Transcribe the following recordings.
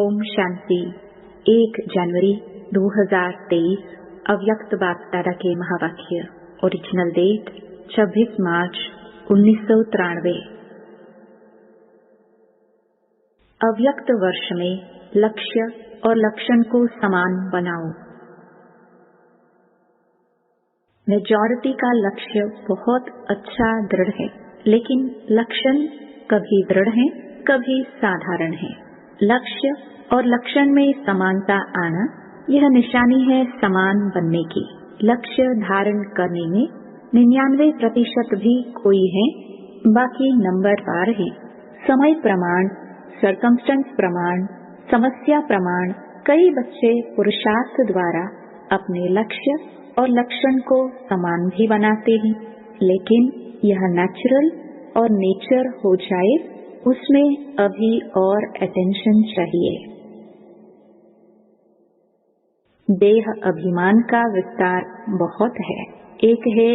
ओम शांति। 1 जनवरी 2023 अव्यक्त बापदादा के महावाक्य। ओरिजिनल डेट 26 मार्च 1993। अव्यक्त वर्ष में लक्ष्य और लक्षण को समान बनाओ। मेजॉरिटी का लक्ष्य बहुत अच्छा दृढ़ है, लेकिन लक्षण कभी दृढ़ है, कभी साधारण है। लक्ष्य और लक्षण में समानता आना, यह निशानी है समान बनने की। लक्ष्य धारण करने में 99% भी कोई है, बाकी नंबरवार है। समय प्रमाण, सर्कमस्टेंस प्रमाण, समस्या प्रमाण कई बच्चे पुरुषार्थ द्वारा अपने लक्ष्य और लक्षण को समान भी बनाते हैं, लेकिन यह नेचुरल और नेचर हो जाए, उसमें अभी और अटेंशन चाहिए। देह अभिमान का विस्तार बहुत है। एक है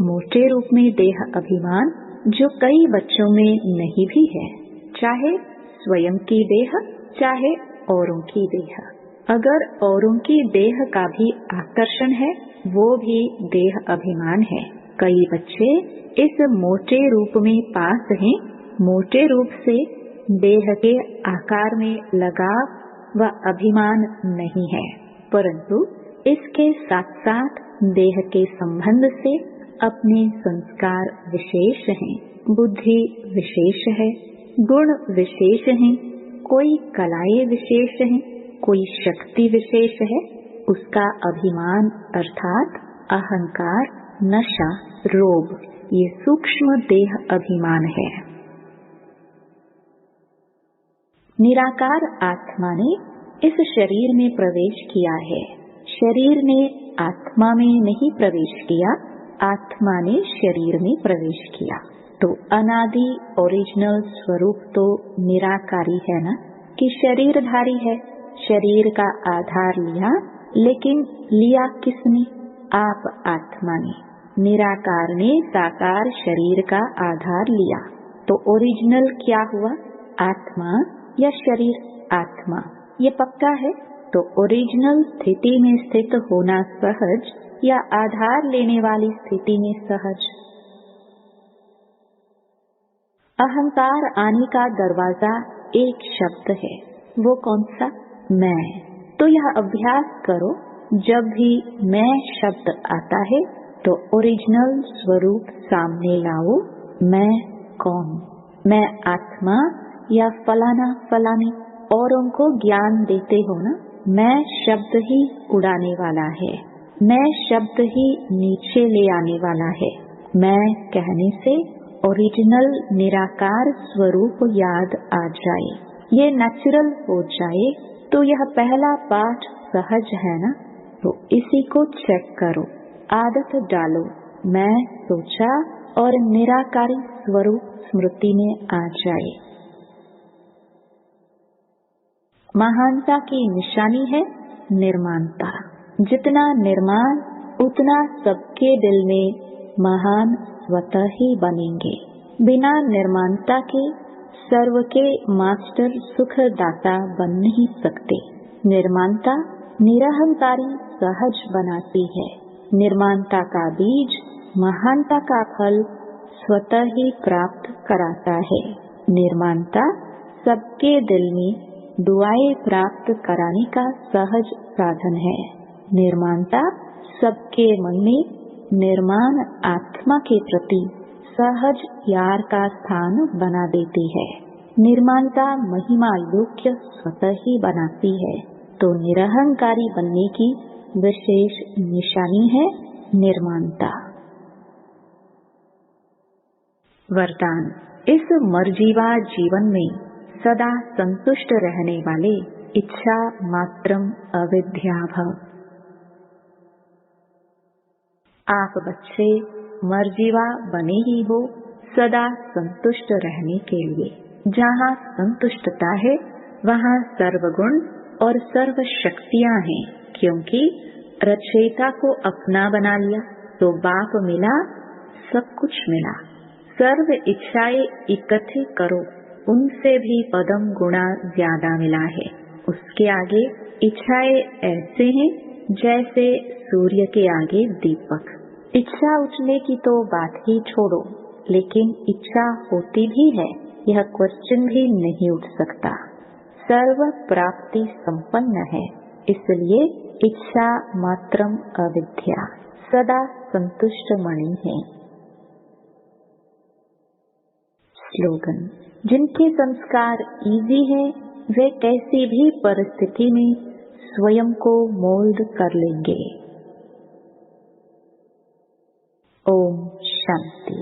मोटे रूप में देह अभिमान, जो कई बच्चों में नहीं भी है, चाहे स्वयं की देह, चाहे औरों की देह। अगर औरों की देह का भी आकर्षण है, वो भी देह अभिमान है। कई बच्चे इस मोटे रूप में पास हैं। मोटे रूप से देह के आकार में लगाव व अभिमान नहीं है, परंतु इसके साथ साथ देह के संबंध से अपने संस्कार विशेष हैं, बुद्धि विशेष है, गुण विशेष हैं, कोई कलाएं विशेष हैं, कोई शक्ति विशेष है। उसका अभिमान अर्थात अहंकार, नशा, रोग, ये सूक्ष्म देह अभिमान है। निराकार आत्मा ने इस शरीर में प्रवेश किया है। शरीर ने आत्मा में नहीं प्रवेश किया, आत्मा ने शरीर में प्रवेश किया। तो अनादि ओरिजिनल स्वरूप तो निराकारी है ना, कि शरीरधारी है। शरीर का आधार लिया, लेकिन लिया किसने? आप आत्मा ने। निराकार ने साकार शरीर का आधार लिया। तो ओरिजिनल क्या हुआ? आत्मा या शरीर? आत्मा। ये पक्का है। तो ओरिजिनल स्थिति में स्थित होना सहज या आधार लेने वाली स्थिति में सहज? अहंकार आने का दरवाजा एक शब्द है। वो कौन सा? मैं। तो यह अभ्यास करो, जब भी मैं शब्द आता है तो ओरिजिनल स्वरूप सामने लाओ। मैं कौन? मैं आत्मा या फलाना फलानी? औरों को ज्ञान देते हो ना, मैं शब्द ही उड़ाने वाला है, मैं शब्द ही नीचे ले आने वाला है। मैं कहने से ओरिजिनल निराकार स्वरूप याद आ जाए, ये नेचुरल हो जाए, तो यह पहला पाठ सहज है ना। तो इसी को चेक करो, आदत डालो। मैं सोचा और निराकारी स्वरूप स्मृति में आ जाए। महानता की निशानी है निर्माणता। जितना निर्माण, उतना सबके दिल में महान स्वतः ही बनेंगे। बिना निर्माणता के सर्व के मास्टर सुखदाता बन नहीं सकते। निर्माणता निरहंकारी सहज बनाती है। निर्माणता का बीज महानता का फल स्वतः ही प्राप्त कराता है। निर्माणता सबके दिल में दुआएं प्राप्त कराने का सहज साधन है। निर्माणता सबके मन में निर्माण आत्मा के प्रति सहज प्यार का स्थान बना देती है। निर्माणता महिमा योग्य स्वतः ही बनाती है। तो निरहंकारी बनने की विशेष निशानी है निर्माणता। वरदान। इस मर्जीवा जीवन में सदा संतुष्ट रहने वाले इच्छा मात्रम अविद्या भव। आप बच्चे मर्जीवा बने ही हो सदा संतुष्ट रहने के लिए। जहाँ संतुष्टता है, वहाँ सर्वगुण और सर्व शक्तियाँ हैं, क्योंकि रचयिता को अपना बना लिया तो बाप मिला, सब कुछ मिला। सर्व इच्छाएं इकट्ठी करो, उनसे भी पदम गुणा ज्यादा मिला है। उसके आगे इच्छाएं ऐसे हैं जैसे सूर्य के आगे दीपक। इच्छा उठने की तो बात ही छोड़ो, लेकिन इच्छा होती भी है यह क्वेश्चन भी नहीं उठ सकता। सर्व प्राप्ति संपन्न है, इसलिए इच्छा मात्रम अविद्या, सदा संतुष्ट मणि है। स्लोगन: जिनके संस्कार इजी है वे कैसी भी परिस्थिति में स्वयं को मोल्ड कर लेंगे। ओम शांति।